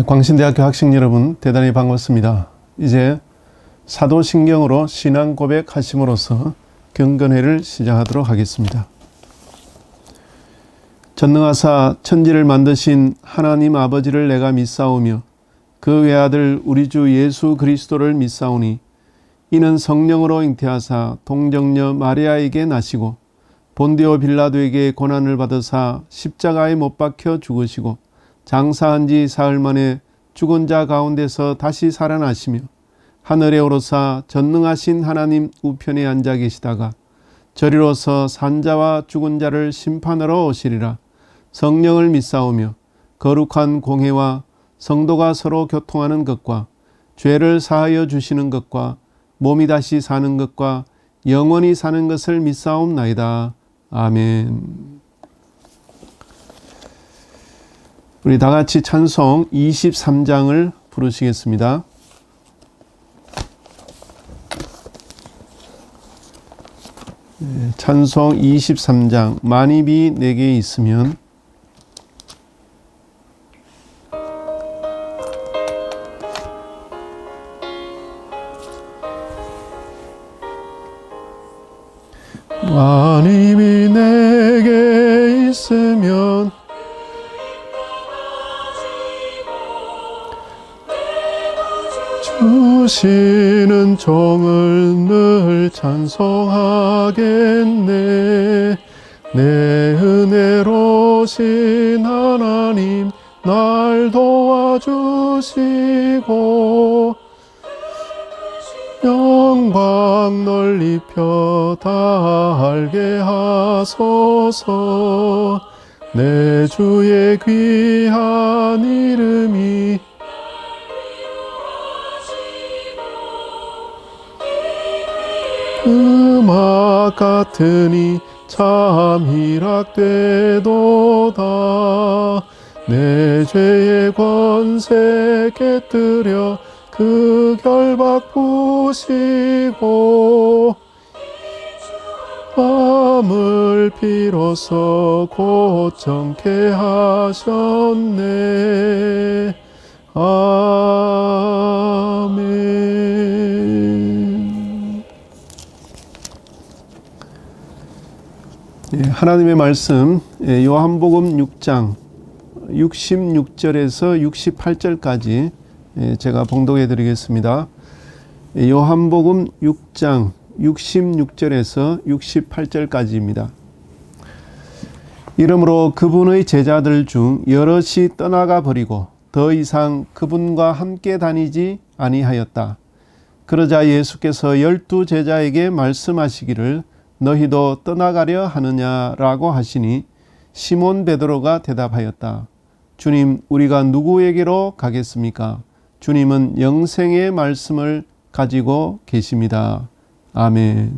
광신대학교 학생 여러분, 대단히 반갑습니다. 이제 사도신경으로 신앙 고백하심으로써 경건회를 시작하도록 하겠습니다. 전능하사 천지를 만드신 하나님 아버지를 내가 믿사오며 그 외아들 우리 주 예수 그리스도를 믿사오니 이는 성령으로 잉태하사 동정녀 마리아에게 나시고 본디오 빌라도에게 고난을 받으사 십자가에 못 박혀 죽으시고 장사한 지 사흘 만에 죽은 자 가운데서 다시 살아나시며 하늘에 오르사 전능하신 하나님 우편에 앉아 계시다가 저리로서 산자와 죽은 자를 심판하러 오시리라. 성령을 믿사오며 거룩한 공회와 성도가 서로 교통하는 것과 죄를 사하여 주시는 것과 몸이 다시 사는 것과 영원히 사는 것을 믿사옵나이다. 아멘. 우리 다 같이 찬송 23장을 부르시겠습니다. 찬송 23장 만입이 내게 있으면 만입이 내게 있으면 주시는 종을 늘 찬송하겠네. 내 은혜로신 하나님 날 도와주시고 영광 널리 펴 달게 하소서. 내 주의 귀한 이름이 음악 같으니 참 희락되도다. 내 죄의 권세 깨뜨려 그 결박 부시고 마음을 비로소 고정케 하셨네. 아멘. 하나님의 말씀 요한복음 6장 66절에서 68절까지 제가 봉독해 드리겠습니다. 요한복음 6장 66절에서 68절까지입니다. 이러므로 그분의 제자들 중 여럿이 떠나가 버리고 더 이상 그분과 함께 다니지 아니하였다. 그러자 예수께서 12 제자에게 말씀하시기를 너희도 떠나가려 하느냐라고 하시니 시몬 베드로가 대답하였다. 주님, 우리가 누구에게로 가겠습니까? 주님은 영생의 말씀을 가지고 계십니다. 아멘.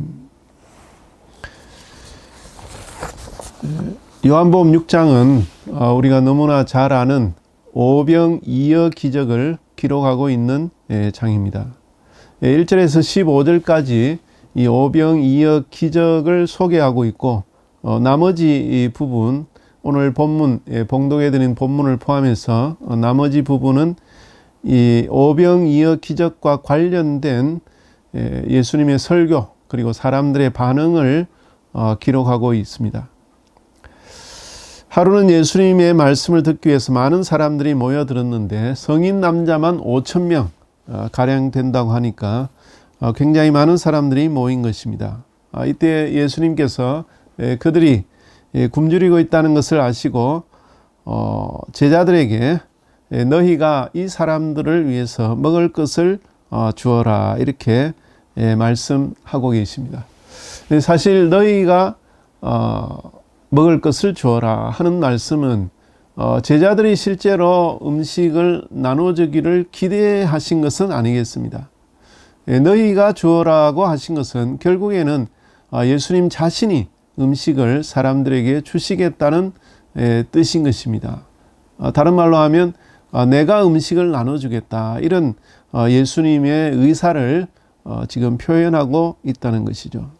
요한복음 6장은 우리가 너무나 잘 아는 오병이어 기적을 기록하고 있는 장입니다. 1절에서 15절까지 이 오병이어 기적을 소개하고 있고 나머지 부분, 오늘 본문, 봉독해드린 본문을 포함해서 나머지 부분은 이 오병이어 기적과 관련된 예수님의 설교 그리고 사람들의 반응을 기록하고 있습니다. 하루는 예수님의 말씀을 듣기 위해서 많은 사람들이 모여들었는데 성인 남자만 5,000명 가량 된다고 하니까 굉장히 많은 사람들이 모인 것입니다. 이때 예수님께서 그들이 굶주리고 있다는 것을 아시고 제자들에게 너희가 이 사람들을 위해서 먹을 것을 주어라 이렇게 말씀하고 계십니다. 사실 너희가 먹을 것을 주어라 하는 말씀은 제자들이 실제로 음식을 나눠주기를 기대하신 것은 아니겠습니다. 너희가 주어라고 하신 것은 결국에는 예수님 자신이 음식을 사람들에게 주시겠다는 뜻인 것입니다. 다른 말로 하면 내가 음식을 나눠주겠다 이런 예수님의 의사를 지금 표현하고 있다는 것이죠.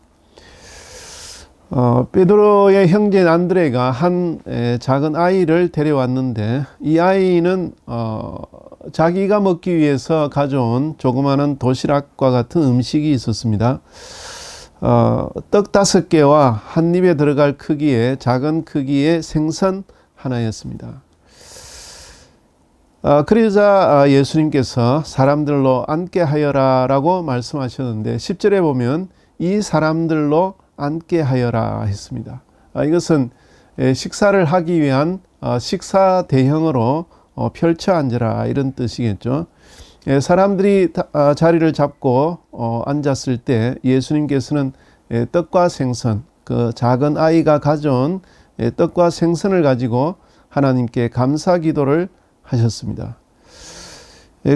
베드로의 형제인 안드레가 한 작은 아이를 데려왔는데 이 아이는 자기가 먹기 위해서 가져온 조그마한 도시락과 같은 음식이 있었습니다. 떡 5개와 한 입에 들어갈 크기의 작은 크기의 생선 하나였습니다. 그러자 예수님께서 사람들로 앉게 하여라 라고 말씀하셨는데 10절에 보면 이 사람들로 앉게 하여라 했습니다. 이것은 식사를 하기 위한 식사 대형으로 펼쳐 앉으라 이런 뜻이겠죠. 사람들이 자리를 잡고 앉았을 때 예수님께서는 떡과 생선, 그 작은 아이가 가져온 떡과 생선을 가지고 하나님께 감사 기도를 하셨습니다.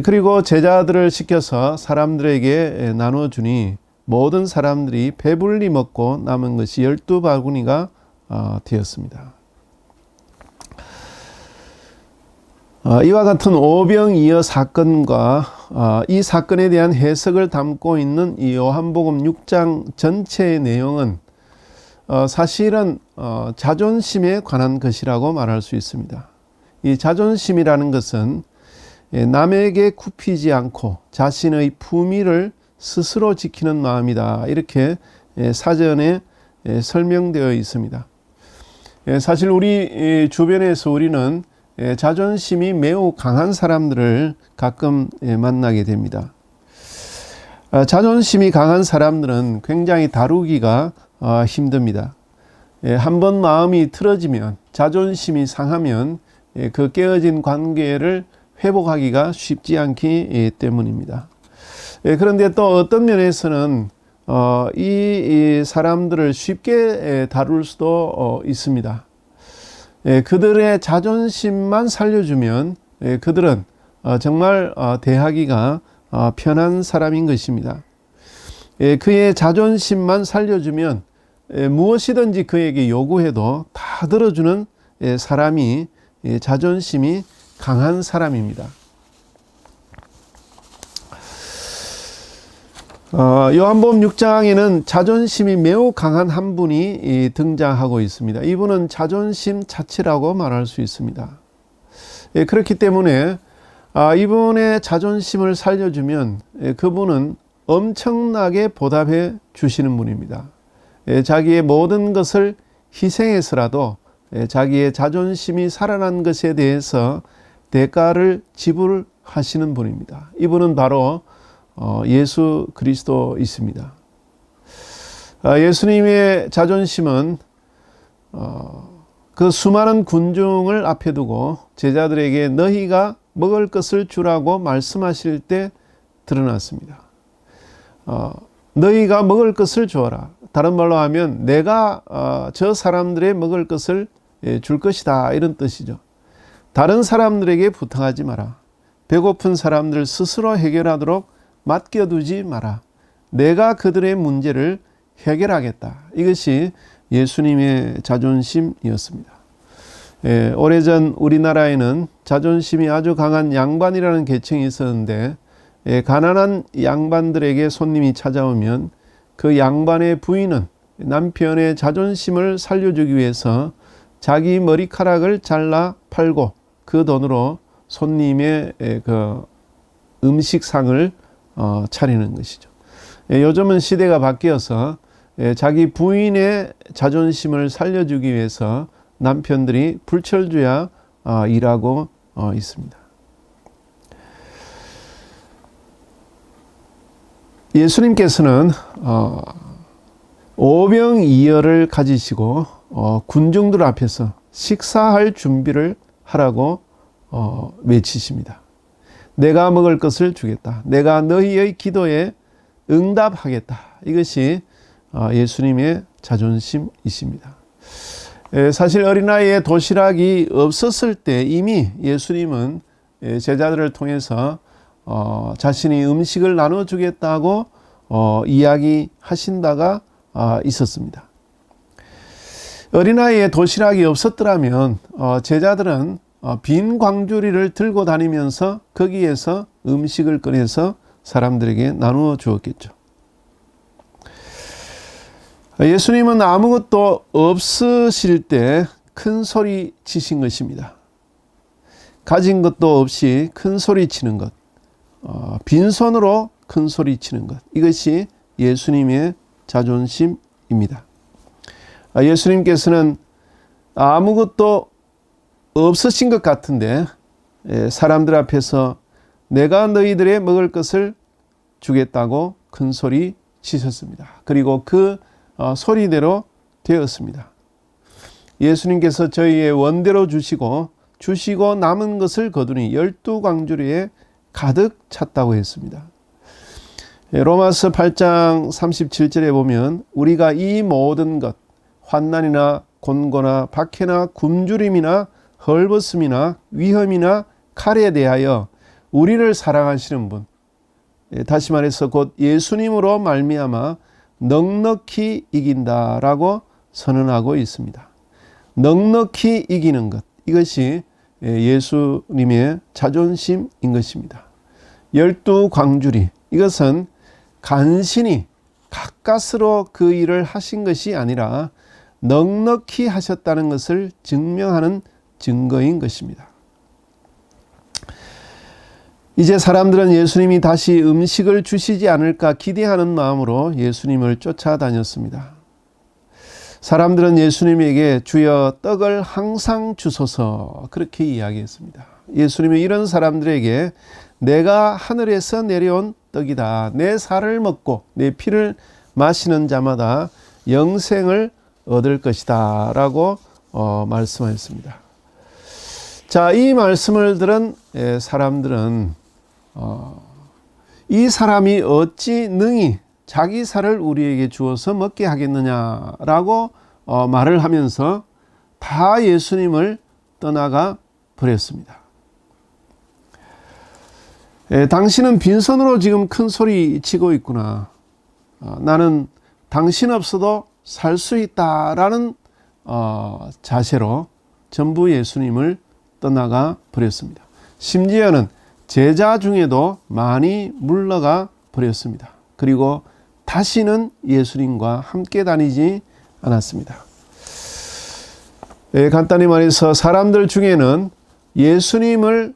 그리고 제자들을 시켜서 사람들에게 나눠주니 모든 사람들이 배불리 먹고 남은 것이 12바구니가 되었습니다. 이와 같은 오병이어 사건과 이 사건에 대한 해석을 담고 있는 이 요한복음 6장 전체의 내용은 사실은 자존심에 관한 것이라고 말할 수 있습니다. 이 자존심이라는 것은 남에게 굽히지 않고 자신의 품위를 스스로 지키는 마음이다. 이렇게 사전에 설명되어 있습니다. 사실 우리 주변에서 우리는 자존심이 매우 강한 사람들을 가끔 만나게 됩니다. 자존심이 강한 사람들은 굉장히 다루기가 힘듭니다. 한번 마음이 틀어지면, 자존심이 상하면 그 깨어진 관계를 회복하기가 쉽지 않기 때문입니다. 그런데 또 어떤 면에서는 이 사람들을 쉽게 다룰 수도 있습니다. 그들의 자존심만 살려주면 그들은 정말 대하기가 편한 사람인 것입니다. 그의 자존심만 살려주면 무엇이든지 그에게 요구해도 다 들어주는 사람이 자존심이 강한 사람입니다. 요한복음 6장에는 자존심이 매우 강한 한 분이 등장하고 있습니다. 이분은 자존심 자체라고 말할 수 있습니다. 그렇기 때문에 이분의 자존심을 살려주면 그분은 엄청나게 보답해 주시는 분입니다. 자기의 모든 것을 희생해서라도 자기의 자존심이 살아난 것에 대해서 대가를 지불하시는 분입니다. 이분은 바로 예수 그리스도이십니다. 예수님의 자존심은 그 수많은 군중을 앞에 두고 제자들에게 너희가 먹을 것을 주라고 말씀하실 때 드러났습니다. 너희가 먹을 것을 주어라. 다른 말로 하면 내가 저 사람들의 먹을 것을 줄 것이다, 이런 뜻이죠. 다른 사람들에게 부탁하지 마라. 배고픈 사람들 스스로 해결하도록 맡겨두지 마라. 내가 그들의 문제를 해결하겠다. 이것이 예수님의 자존심이었습니다. 오래전 우리나라에는 자존심이 아주 강한 양반이라는 계층이 있었는데 가난한 양반들에게 손님이 찾아오면 그 양반의 부인은 남편의 자존심을 살려주기 위해서 자기 머리카락을 잘라 팔고 그 돈으로 손님의 그 음식상을 차리는 것이죠. 요즘은 시대가 바뀌어서 자기 부인의 자존심을 살려주기 위해서 남편들이 불철주야 일하고 있습니다. 예수님께서는 오병이어를 가지시고 군중들 앞에서 식사할 준비를 하라고 외치십니다. 내가 먹을 것을 주겠다. 내가 너희의 기도에 응답하겠다. 이것이 예수님의 자존심이십니다. 사실 어린아이의 도시락이 없었을 때 이미 예수님은 제자들을 통해서 자신이 음식을 나눠주겠다고 이야기하신 바가 있었습니다. 어린아이의 도시락이 없었더라면 제자들은 빈 광주리를 들고 다니면서 거기에서 음식을 꺼내서 사람들에게 나누어 주었겠죠. 예수님은 아무것도 없으실 때 큰 소리 치신 것입니다. 가진 것도 없이 큰 소리 치는 것, 빈손으로 큰 소리 치는 것, 이것이 예수님의 자존심입니다. 예수님께서는 아무것도 없으신 것 같은데 사람들 앞에서 내가 너희들의 먹을 것을 주겠다고 큰 소리 치셨습니다. 그리고 그 소리대로 되었습니다. 예수님께서 저희의 원대로 주시고 남은 것을 거두니 12광주리에 가득 찼다고 했습니다. 로마서 8장 37절에 보면 우리가 이 모든 것, 환난이나 곤고나 박해나 굶주림이나 헐벗음이나 위험이나 칼에 대하여 우리를 사랑하시는 분, 다시 말해서 곧 예수님으로 말미암아 넉넉히 이긴다라고 선언하고 있습니다. 넉넉히 이기는 것, 이것이 예수님의 자존심인 것입니다. 12광주리, 이것은 간신히 가까스로 그 일을 하신 것이 아니라 넉넉히 하셨다는 것을 증명하는 증거인 것입니다. 이제 사람들은 예수님이 다시 음식을 주시지 않을까 기대하는 마음으로 예수님을 쫓아다녔습니다. 사람들은 예수님에게 주여 떡을 항상 주소서 그렇게 이야기했습니다. 예수님이 이런 사람들에게 내가 하늘에서 내려온 떡이다. 내 살을 먹고 내 피를 마시는 자마다 영생을 얻을 것이다 라고 말씀하셨습니다. 자, 이 말씀을 들은 사람들은 이 사람이 어찌 능히 자기 살을 우리에게 주어서 먹게 하겠느냐라고 말을 하면서 다 예수님을 떠나가 버렸습니다. 당신은 빈손으로 지금 큰 소리 치고 있구나. 나는 당신 없어도 살 수 있다라는 자세로 전부 예수님을 떠나가 버렸습니다. 심지어는 제자 중에도 많이 물러가 버렸습니다. 그리고 다시는 예수님과 함께 다니지 않았습니다. 간단히 말해서 사람들 중에는 예수님을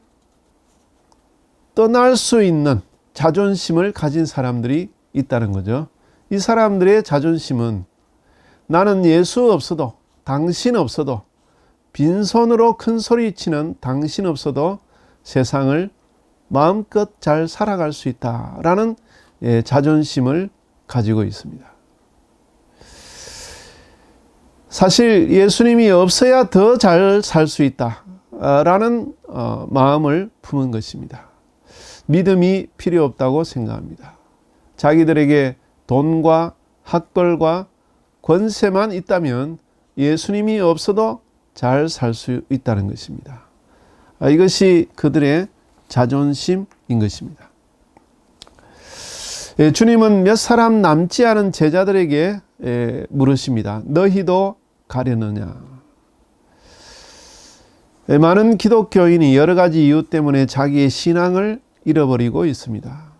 떠날 수 있는 자존심을 가진 사람들이 있다는 거죠. 이 사람들의 자존심은 나는 예수 없어도, 당신 없어도, 빈손으로 큰 소리치는 당신 없어도 세상을 마음껏 잘 살아갈 수 있다라는 자존심을 가지고 있습니다. 사실 예수님이 없어야 더 잘 살 수 있다라는 마음을 품은 것입니다. 믿음이 필요 없다고 생각합니다. 자기들에게 돈과 학벌과 권세만 있다면 예수님이 없어도 잘 살 수 있다는 것입니다. 이것이 그들의 자존심인 것입니다. 주님은 몇 사람 남지 않은 제자들에게 물으십니다. 너희도 가려느냐? 많은 기독교인이 여러 가지 이유 때문에 자기의 신앙을 잃어버리고 있습니다.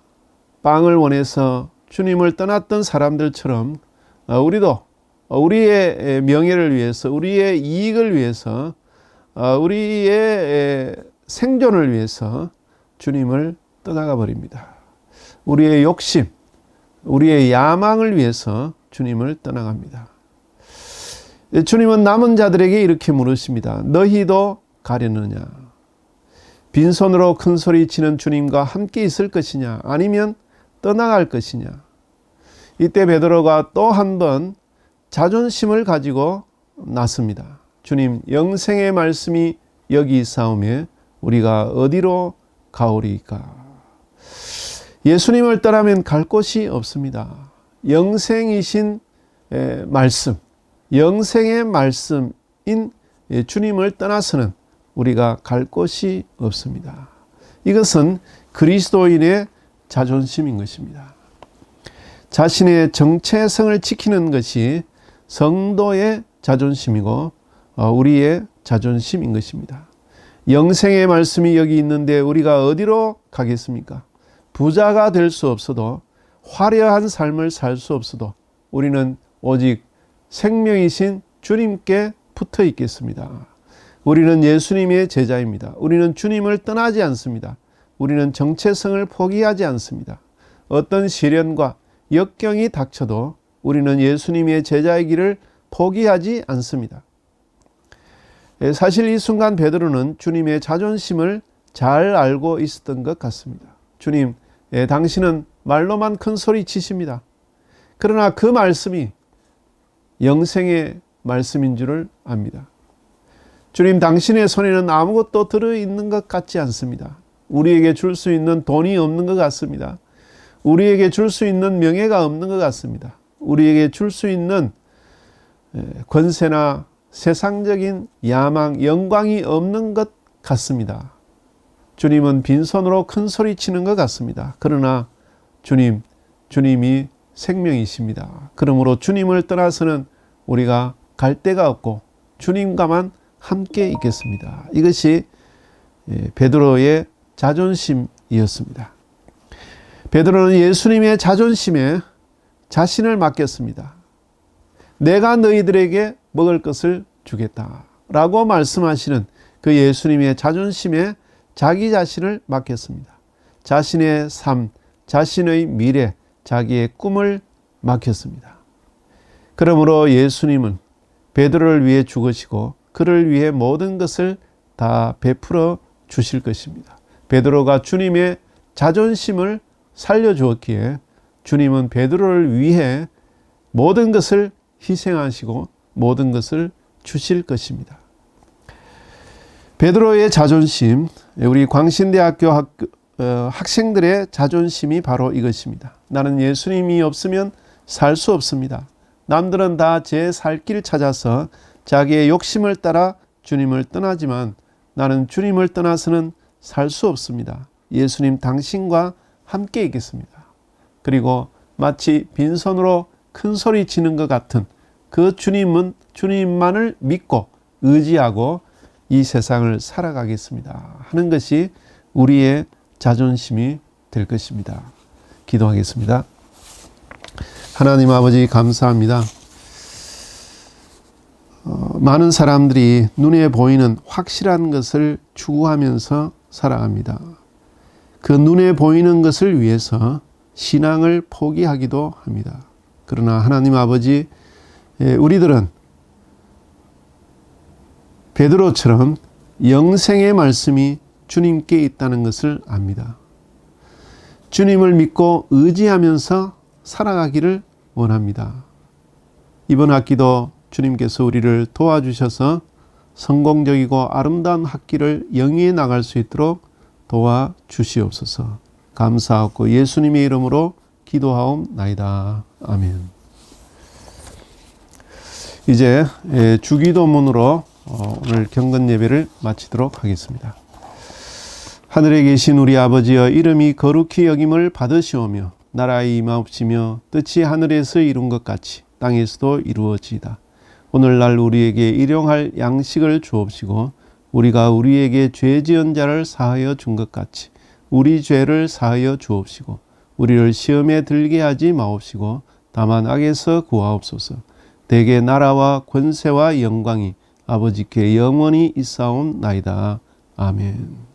빵을 원해서 주님을 떠났던 사람들처럼 우리도 우리의 명예를 위해서, 우리의 이익을 위해서, 우리의 생존을 위해서 주님을 떠나가 버립니다. 우리의 욕심, 우리의 야망을 위해서 주님을 떠나갑니다. 주님은 남은 자들에게 이렇게 물으십니다. 너희도 가려느냐? 빈손으로 큰 소리 치는 주님과 함께 있을 것이냐? 아니면 떠나갈 것이냐? 이때 베드로가 또 한 번 자존심을 가지고 나섭니다. 주님, 영생의 말씀이 여기 있사오매 우리가 어디로 가오리까? 예수님을 떠나면 갈 곳이 없습니다. 영생이신 말씀, 영생의 말씀인 주님을 떠나서는 우리가 갈 곳이 없습니다. 이것은 그리스도인의 자존심인 것입니다. 자신의 정체성을 지키는 것이 성도의 자존심이고 우리의 자존심인 것입니다. 영생의 말씀이 여기 있는데 우리가 어디로 가겠습니까? 부자가 될 수 없어도, 화려한 삶을 살 수 없어도 우리는 오직 생명이신 주님께 붙어 있겠습니다. 우리는 예수님의 제자입니다. 우리는 주님을 떠나지 않습니다. 우리는 정체성을 포기하지 않습니다. 어떤 시련과 역경이 닥쳐도 우리는 예수님의 제자의 길을 포기하지 않습니다. 사실 이 순간 베드로는 주님의 자존심을 잘 알고 있었던 것 같습니다. 주님, 당신은 말로만 큰 소리 치십니다. 그러나 그 말씀이 영생의 말씀인 줄을 압니다. 주님, 당신의 손에는 아무것도 들어있는 것 같지 않습니다. 우리에게 줄 수 있는 돈이 없는 것 같습니다. 우리에게 줄 수 있는 명예가 없는 것 같습니다. 우리에게 줄 수 있는 권세나 세상적인 야망, 영광이 없는 것 같습니다. 주님은 빈손으로 큰 소리 치는 것 같습니다. 그러나 주님이 생명이십니다. 그러므로 주님을 떠나서는 우리가 갈 데가 없고 주님과만 함께 있겠습니다. 이것이 베드로의 자존심이었습니다. 베드로는 예수님의 자존심에 자신을 맡겼습니다. 내가 너희들에게 먹을 것을 주겠다 라고 말씀하시는 그 예수님의 자존심에 자기 자신을 맡겼습니다. 자신의 삶, 자신의 미래, 자기의 꿈을 맡겼습니다. 그러므로 예수님은 베드로를 위해 죽으시고 그를 위해 모든 것을 다 베풀어 주실 것입니다. 베드로가 주님의 자존심을 살려주었기에 주님은 베드로를 위해 모든 것을 희생하시고 모든 것을 주실 것입니다. 베드로의 자존심, 우리 광신대학교 학생들의 자존심이 바로 이것입니다. 나는 예수님이 없으면 살 수 없습니다. 남들은 다 제 살 길 찾아서 자기의 욕심을 따라 주님을 떠나지만 나는 주님을 떠나서는 살 수 없습니다. 예수님 당신과 함께 있겠습니다. 그리고 마치 빈손으로 큰 소리 치는 것 같은 그 주님만을 믿고 의지하고 이 세상을 살아가겠습니다 하는 것이 우리의 자존심이 될 것입니다. 기도하겠습니다. 하나님 아버지 감사합니다. 많은 사람들이 눈에 보이는 확실한 것을 추구하면서 살아갑니다. 그 눈에 보이는 것을 위해서 신앙을 포기하기도 합니다. 그러나 하나님 아버지, 우리들은 베드로처럼 영생의 말씀이 주님께 있다는 것을 압니다. 주님을 믿고 의지하면서 살아가기를 원합니다. 이번 학기도 주님께서 우리를 도와주셔서 성공적이고 아름다운 학기를 영위해 나갈 수 있도록 도와주시옵소서. 감사하고 예수님의 이름으로 기도하옵나이다. 아멘. 이제 주기도문으로 오늘 경건 예배를 마치도록 하겠습니다. 하늘에 계신 우리 아버지여, 이름이 거룩히 여김을 받으시오며 나라의 임하옵시며 뜻이 하늘에서 이룬 것 같이 땅에서도 이루어지이다. 오늘날 우리에게 일용할 양식을 주옵시고 우리가 우리에게 죄 지은 자를 사하여 준 것 같이 우리 죄를 사하여 주옵시고 우리를 시험에 들게 하지 마옵시고 다만 악에서 구하옵소서. 대개 나라와 권세와 영광이 아버지께 영원히 있사옵나이다. 아멘.